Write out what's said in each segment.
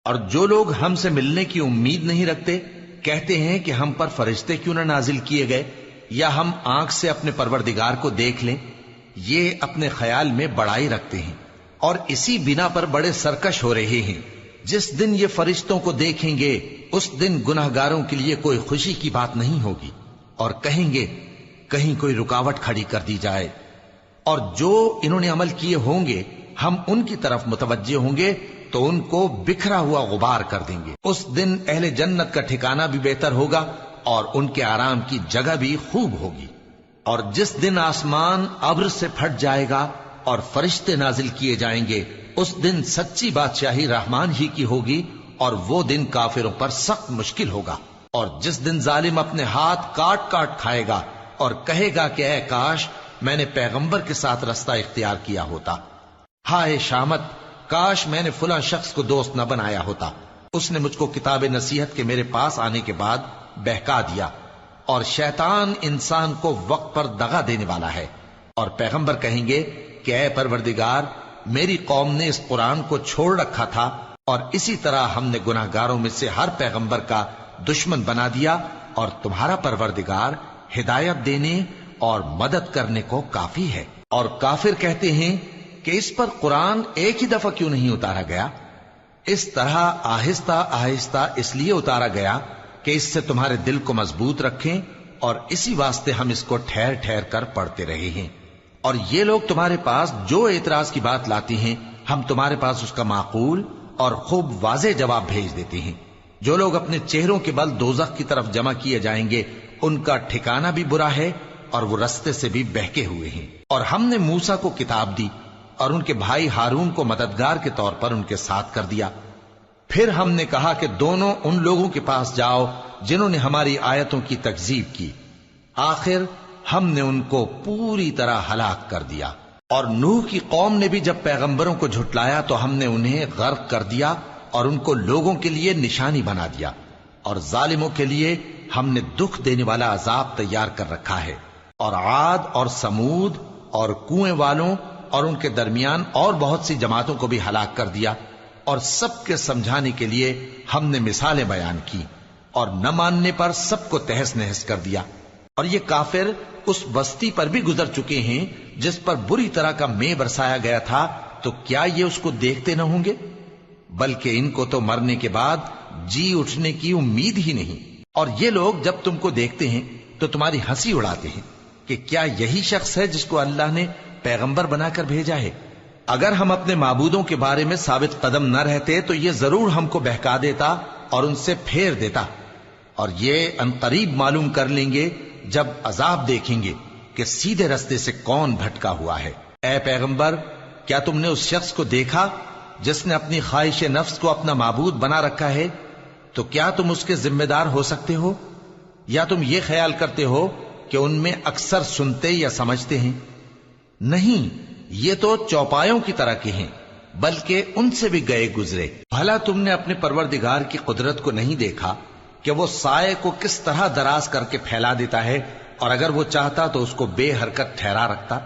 اور جو لوگ ہم سے ملنے کی امید نہیں رکھتے کہتے ہیں کہ ہم پر فرشتے کیوں نہ نازل کیے گئے یا ہم آنکھ سے اپنے پروردگار کو دیکھ لیں. یہ اپنے خیال میں بڑائی رکھتے ہیں اور اسی بنا پر بڑے سرکش ہو رہے ہیں. جس دن یہ فرشتوں کو دیکھیں گے اس دن گناہگاروں کے لیے کوئی خوشی کی بات نہیں ہوگی اور کہیں گے کہیں کوئی رکاوٹ کھڑی کر دی جائے. اور جو انہوں نے عمل کیے ہوں گے ہم ان کی طرف متوجہ ہوں گے تو ان کو بکھرا ہوا غبار کر دیں گے. اس دن اہل جنت کا ٹھکانہ بھی بہتر ہوگا اور ان کے آرام کی جگہ بھی خوب ہوگی. اور جس دن آسمان ابر سے پھٹ جائے گا اور فرشتے نازل کیے جائیں گے اس دن سچی بادشاہی رحمان ہی کی ہوگی اور وہ دن کافروں پر سخت مشکل ہوگا. اور جس دن ظالم اپنے ہاتھ کاٹ کاٹ کھائے گا اور کہے گا کہ اے کاش میں نے پیغمبر کے ساتھ رستہ اختیار کیا ہوتا. ہائے شامت، کاش میں نے فلاں شخص کو دوست نہ بنایا ہوتا. اس نے مجھ کو کتاب نصیحت کے میرے پاس آنے کے بعد بہکا دیا. اور شیطان انسان کو وقت پر دغا دینے والا ہے. اور پیغمبر کہیں گے کہ اے پروردگار، میری قوم نے اس قرآن کو چھوڑ رکھا تھا اور اسی طرح ہم نے گناہگاروں میں سے ہر پیغمبر کا دشمن بنا دیا اور تمہارا پروردگار ہدایت دینے اور مدد کرنے کو کافی ہے. اور کافر کہتے ہیں کہ اس پر قرآن ایک ہی دفعہ کیوں نہیں اتارا گیا؟ اس طرح آہستہ آہستہ اس لیے اتارا گیا کہ اس سے تمہارے دل کو مضبوط رکھیں اور اسی واسطے ہم اس کو ٹھہر ٹھہر کر پڑھتے رہے ہیں. اور یہ لوگ تمہارے پاس جو اعتراض کی بات لاتی ہیں ہم تمہارے پاس اس کا معقول اور خوب واضح جواب بھیج دیتے ہیں. جو لوگ اپنے چہروں کے بل دوزخ کی طرف جمع کیے جائیں گے ان کا ٹھکانہ بھی برا ہے اور وہ رستے سے بھی بہکے ہوئے ہیں. اور ہم نے موسیٰ کو کتاب دی اور ان کے بھائی ہارون کو مددگار کے طور پر ان کے ساتھ کر دیا. پھر ہم نے کہا کہ دونوں ان لوگوں کے پاس جاؤ جنہوں نے ہماری آیتوں کی تکذیب کی. آخر ہم نے ان کو پوری طرح ہلاک کر دیا. اور نوح کی قوم نے بھی جب پیغمبروں کو جھٹلایا تو ہم نے انہیں غرق کر دیا اور ان کو لوگوں کے لیے نشانی بنا دیا. اور ظالموں کے لیے ہم نے دکھ دینے والا عذاب تیار کر رکھا ہے. اور عاد اور سمود اور کنویں والوں اور ان کے درمیان اور بہت سی جماعتوں کو بھی ہلاک کر دیا. اور سب کے سمجھانے کے لیے ہم نے مثالیں بیان کی اور نہ ماننے پر سب کو تہس نہس کر دیا. اور یہ کافر اس بستی پر بھی گزر چکے ہیں جس پر بری طرح کا مے برسایا گیا تھا، تو کیا یہ اس کو دیکھتے نہ ہوں گے؟ بلکہ ان کو تو مرنے کے بعد جی اٹھنے کی امید ہی نہیں. اور یہ لوگ جب تم کو دیکھتے ہیں تو تمہاری ہنسی اڑاتے ہیں کہ کیا یہی شخص ہے جس کو اللہ نے پیغمبر بنا کر بھیجا ہے؟ اگر ہم اپنے معبودوں کے بارے میں ثابت قدم نہ رہتے تو یہ ضرور ہم کو بہکا دیتا اور ان سے پھیر دیتا. اور یہ انقریب معلوم کر لیں گے جب عذاب دیکھیں گے کہ سیدھے رستے سے کون بھٹکا ہوا ہے. اے پیغمبر، کیا تم نے اس شخص کو دیکھا جس نے اپنی خواہش نفس کو اپنا معبود بنا رکھا ہے؟ تو کیا تم اس کے ذمہ دار ہو سکتے ہو؟ یا تم یہ خیال کرتے ہو کہ ان میں اکثر سنتے یا سمجھتے ہیں؟ نہیں، یہ تو چوپایوں کی طرح کے ہیں، بلکہ ان سے بھی گئے گزرے. بھلا تم نے اپنے پروردگار کی قدرت کو نہیں دیکھا کہ وہ سائے کو کس طرح دراز کر کے پھیلا دیتا ہے اور اگر وہ چاہتا تو اس کو بے حرکت ٹھہرا رکھتا؟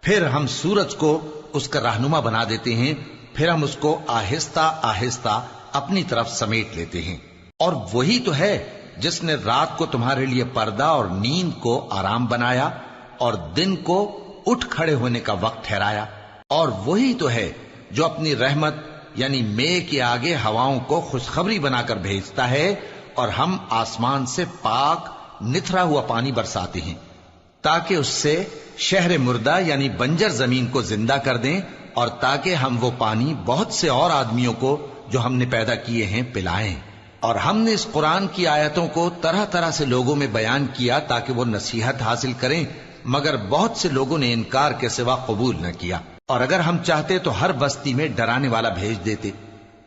پھر ہم سورج کو اس کا رہنما بنا دیتے ہیں، پھر ہم اس کو آہستہ آہستہ اپنی طرف سمیٹ لیتے ہیں. اور وہی تو ہے جس نے رات کو تمہارے لیے پردہ اور نیند کو آرام بنایا اور دن کو اٹھ کھڑے ہونے کا وقت ٹھہرایا. اور وہی تو ہے جو اپنی رحمت یعنی مے کے آگے ہواؤں کو خوشخبری بنا کر بھیجتا ہے اور ہم آسمان سے پاک نتھرا ہوا پانی برساتے ہیں تاکہ اس سے شہر مردہ یعنی بنجر زمین کو زندہ کر دیں اور تاکہ ہم وہ پانی بہت سے اور آدمیوں کو جو ہم نے پیدا کیے ہیں پلائیں. اور ہم نے اس قرآن کی آیتوں کو طرح طرح سے لوگوں میں بیان کیا تاکہ وہ نصیحت حاصل کریں، مگر بہت سے لوگوں نے انکار کے سوا قبول نہ کیا. اور اگر ہم چاہتے تو ہر بستی میں ڈرانے والا بھیج دیتے.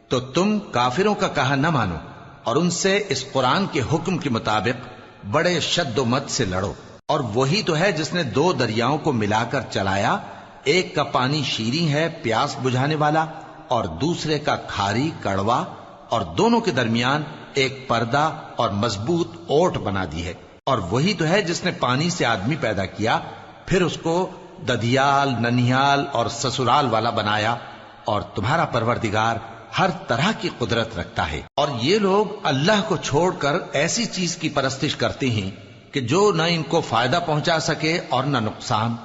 تو تم کافروں کا کہا نہ مانو اور ان سے اس قرآن کے حکم کے مطابق بڑے شد و مت سے لڑو. اور وہی تو ہے جس نے دو دریاؤں کو ملا کر چلایا، ایک کا پانی شیریں ہے پیاس بجھانے والا اور دوسرے کا کھاری کڑوا، اور دونوں کے درمیان ایک پردہ اور مضبوط اوٹ بنا دی ہے. اور وہی تو ہے جس نے پانی سے آدمی پیدا کیا، پھر اس کو ددھیال، ننھیال اور سسرال والا بنایا. اور تمہارا پروردگار ہر طرح کی قدرت رکھتا ہے۔ اور یہ لوگ اللہ کو چھوڑ کر ایسی چیز کی پرستش کرتے ہیں کہ جو نہ ان کو فائدہ پہنچا سکے اور نہ نقصان،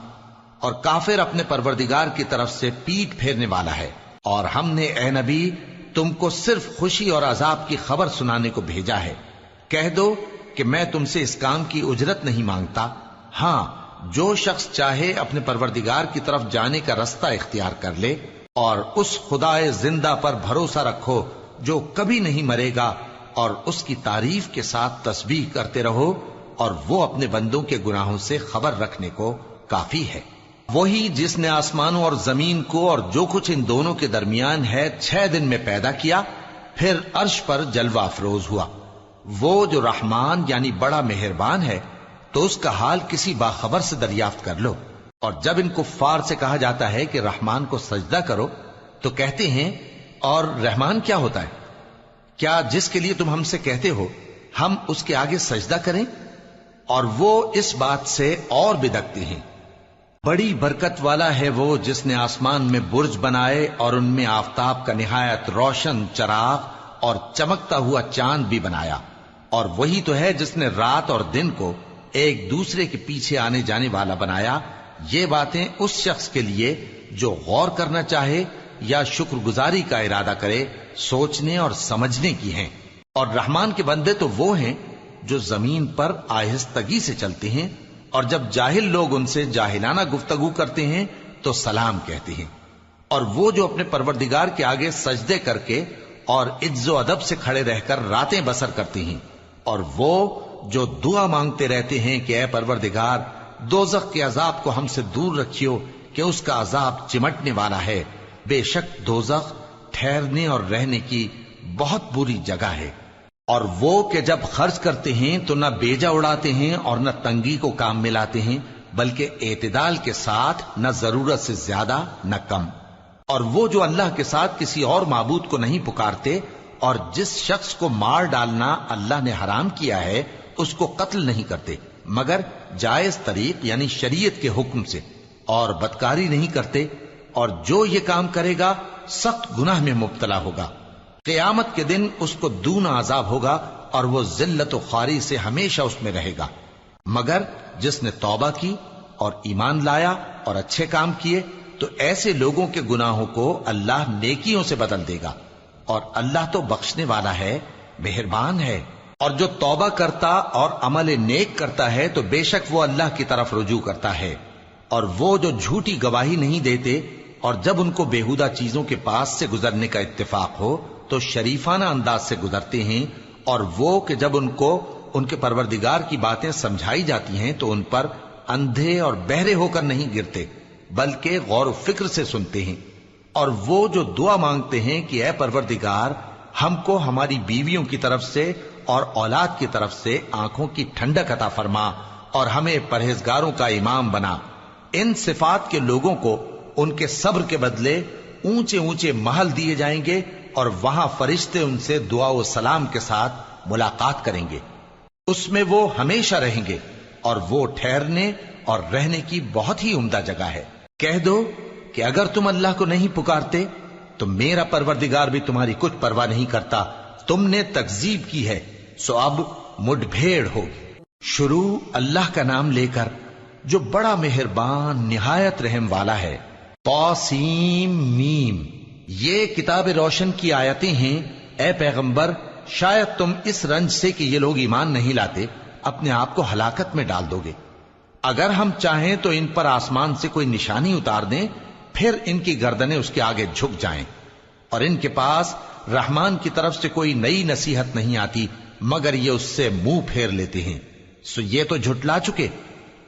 اور کافر اپنے پروردگار کی طرف سے پیٹ پھیرنے والا ہے۔ اور ہم نے اے نبی تم کو صرف خوشی اور عذاب کی خبر سنانے کو بھیجا ہے۔ کہہ دو کہ میں تم سے اس کام کی اجرت نہیں مانگتا، ہاں جو شخص چاہے اپنے پروردگار کی طرف جانے کا رستہ اختیار کر لے، اور اس خدائے زندہ پر بھروسہ رکھو جو کبھی نہیں مرے گا، اور اس کی تعریف کے ساتھ تسبیح کرتے رہو، اور وہ اپنے بندوں کے گناہوں سے خبر رکھنے کو کافی ہے۔ وہی جس نے آسمانوں اور زمین کو اور جو کچھ ان دونوں کے درمیان ہے 6 دن میں پیدا کیا، پھر عرش پر جلوہ افروز ہوا۔ وہ جو رحمان یعنی بڑا مہربان ہے، تو اس کا حال کسی باخبر سے دریافت کر لو۔ اور جب ان کفار سے کہا جاتا ہے کہ رحمان کو سجدہ کرو، تو کہتے ہیں اور رحمان کیا ہوتا ہے؟ کیا جس کے لیے تم ہم سے کہتے ہو ہم اس کے آگے سجدہ کریں؟ اور وہ اس بات سے اور بدکتے ہیں۔ بڑی برکت والا ہے وہ جس نے آسمان میں برج بنائے اور ان میں آفتاب کا نہایت روشن چراغ اور چمکتا ہوا چاند بھی بنایا۔ اور وہی تو ہے جس نے رات اور دن کو ایک دوسرے کے پیچھے آنے جانے والا بنایا۔ یہ باتیں اس شخص کے لیے جو غور کرنا چاہے یا شکر گزاری کا ارادہ کرے سوچنے اور سمجھنے کی ہیں۔ اور رحمان کے بندے تو وہ ہیں جو زمین پر آہستگی سے چلتے ہیں، اور جب جاہل لوگ ان سے جاہلانہ گفتگو کرتے ہیں تو سلام کہتے ہیں۔ اور وہ جو اپنے پروردگار کے آگے سجدے کر کے اور عز و ادب سے کھڑے رہ کر راتیں بسر کرتے ہیں۔ اور وہ جو دعا مانگتے رہتے ہیں کہ اے پروردگار دوزخ کے عذاب کو ہم سے دور رکھیو کہ اس کا عذاب چمٹنے والا ہے۔ بے شک دوزخ ٹھہرنے اور رہنے کی بہت بری جگہ ہے۔ اور وہ کہ جب خرچ کرتے ہیں تو نہ بیجا اڑاتے ہیں اور نہ تنگی کو کام میں لاتے ہیں، بلکہ اعتدال کے ساتھ، نہ ضرورت سے زیادہ نہ کم۔ اور وہ جو اللہ کے ساتھ کسی اور معبود کو نہیں پکارتے، اور جس شخص کو مار ڈالنا اللہ نے حرام کیا ہے اس کو قتل نہیں کرتے مگر جائز طریق یعنی شریعت کے حکم سے، اور بدکاری نہیں کرتے، اور جو یہ کام کرے گا سخت گناہ میں مبتلا ہوگا۔ قیامت کے دن اس کو دونا عذاب ہوگا اور وہ ذلت و خواری سے ہمیشہ اس میں رہے گا، مگر جس نے توبہ کی اور ایمان لایا اور اچھے کام کیے تو ایسے لوگوں کے گناہوں کو اللہ نیکیوں سے بدل دے گا، اور اللہ تو بخشنے والا ہے، مہربان ہے۔ اور جو توبہ کرتا اور عمل نیک کرتا ہے تو بے شک وہ اللہ کی طرف رجوع کرتا ہے۔ اور وہ جو جھوٹی گواہی نہیں دیتے، اور جب ان کو بیہودہ چیزوں کے پاس سے گزرنے کا اتفاق ہو تو شریفانہ انداز سے گزرتے ہیں۔ اور وہ کہ جب ان کو ان کے پروردگار کی باتیں سمجھائی جاتی ہیں تو ان پر اندھے اور بہرے ہو کر نہیں گرتے بلکہ غور و فکر سے سنتے ہیں۔ اور وہ جو دعا مانگتے ہیں کہ اے پروردگار ہم کو ہماری بیویوں کی طرف سے اور اولاد کی طرف سے آنکھوں کی ٹھنڈک عطا فرما اور ہمیں پرہیزگاروں کا امام بنا، ان صفات کے لوگوں کو ان کے صبر کے بدلے اونچے اونچے محل دیے جائیں گے، اور وہاں فرشتے ان سے دعا و سلام کے ساتھ ملاقات کریں گے۔ اس میں وہ ہمیشہ رہیں گے، اور وہ ٹھہرنے اور رہنے کی بہت ہی عمدہ جگہ ہے۔ کہہ دو کہ اگر تم اللہ کو نہیں پکارتے تو میرا پروردگار بھی تمہاری کچھ پرواہ نہیں کرتا۔ تم نے تکذیب کی ہے سو اب مڈ بھیڑ ہوگی۔ شروع اللہ کا نام لے کر جو بڑا مہربان نہایت رحم والا ہے۔ طاسیم میم، یہ کتاب روشن کی آیتیں ہیں۔ اے پیغمبر شاید تم اس رنج سے کہ یہ لوگ ایمان نہیں لاتے اپنے آپ کو ہلاکت میں ڈال دو گے۔ اگر ہم چاہیں تو ان پر آسمان سے کوئی نشانی اتار دیں، پھر ان کی گردنیں اس کے آگے جھک جائیں، اور ان کے پاس رحمان کی طرف سے کوئی نئی نصیحت نہیں آتی مگر یہ اس سے منہ پھیر لیتے ہیں۔ سو یہ تو جھٹلا چکے،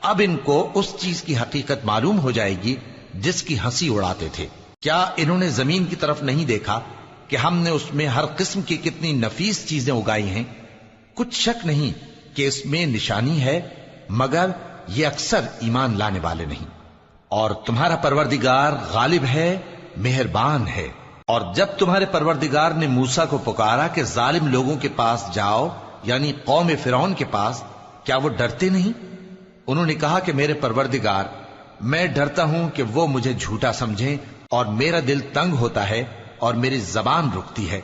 اب ان کو اس چیز کی حقیقت معلوم ہو جائے گی جس کی ہنسی اڑاتے تھے۔ کیا انہوں نے زمین کی طرف نہیں دیکھا کہ ہم نے اس میں ہر قسم کی کتنی نفیس چیزیں اگائی ہیں؟ کچھ شک نہیں کہ اس میں نشانی ہے، مگر یہ اکثر ایمان لانے والے نہیں۔ اور تمہارا پروردگار غالب ہے، مہربان ہے۔ اور جب تمہارے پروردگار نے موسیٰ کو پکارا کہ ظالم لوگوں کے پاس جاؤ، یعنی قوم فرعون کے پاس، کیا وہ ڈرتے نہیں؟ انہوں نے کہا کہ میرے پروردگار، میں ڈرتا ہوں کہ وہ مجھے جھوٹا سمجھیں، اور میرا دل تنگ ہوتا ہے اور میری زبان رکتی ہے،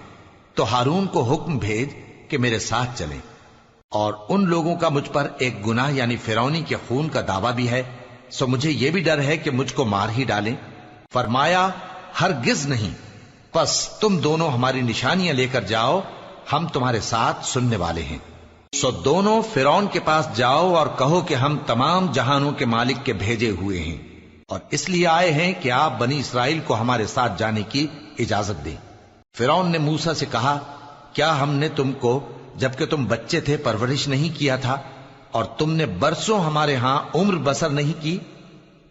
تو ہارون کو حکم بھیج کہ میرے ساتھ چلیں۔ اور ان لوگوں کا مجھ پر ایک گناہ یعنی فرعونی کے خون کا دعویٰ بھی ہے، سو مجھے یہ بھی ڈر ہے کہ مجھ کو مار ہی ڈالیں۔ فرمایا ہرگز نہیں، پس تم دونوں ہماری نشانیاں لے کر جاؤ، ہم تمہارے ساتھ سننے والے ہیں۔ سو دونوں فرعون کے پاس جاؤ اور کہو کہ ہم تمام جہانوں کے مالک کے بھیجے ہوئے ہیں، اور اس لیے آئے ہیں کہ آپ بنی اسرائیل کو ہمارے ساتھ جانے کی اجازت دیں۔ فرعون نے موسیٰ سے کہا، کیا ہم نے تم کو جبکہ تم بچے تھے پرورش نہیں کیا تھا، اور تم نے برسوں ہمارے ہاں عمر بسر نہیں کی؟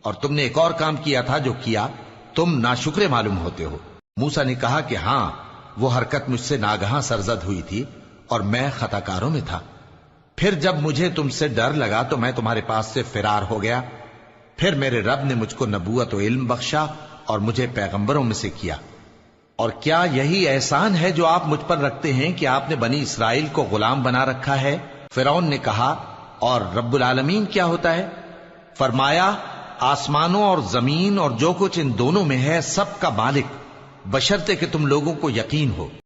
اور تم نے ایک اور کام کیا تھا جو کیا، تم ناشکرے معلوم ہوتے ہو۔ موسیٰ نے کہا کہ ہاں، وہ حرکت مجھ سے ناگہاں سرزد ہوئی تھی اور میں خطا کاروں میں تھا۔ پھر جب مجھے تم سے ڈر لگا تو میں تمہارے پاس سے فرار ہو گیا۔ پھر میرے رب نے مجھ کو نبوت و علم بخشا اور مجھے پیغمبروں میں سے کیا۔ اور کیا یہی احسان ہے جو آپ مجھ پر رکھتے ہیں کہ آپ نے بنی اسرائیل کو غلام بنا رکھا ہے؟ فرعون نے کہا، اور رب العالمین کیا ہوتا ہے؟ فرمایا، آسمانوں اور زمین اور جو کچھ ان دونوں میں ہے سب کا مالک، بشرطے کہ تم لوگوں کو یقین ہو۔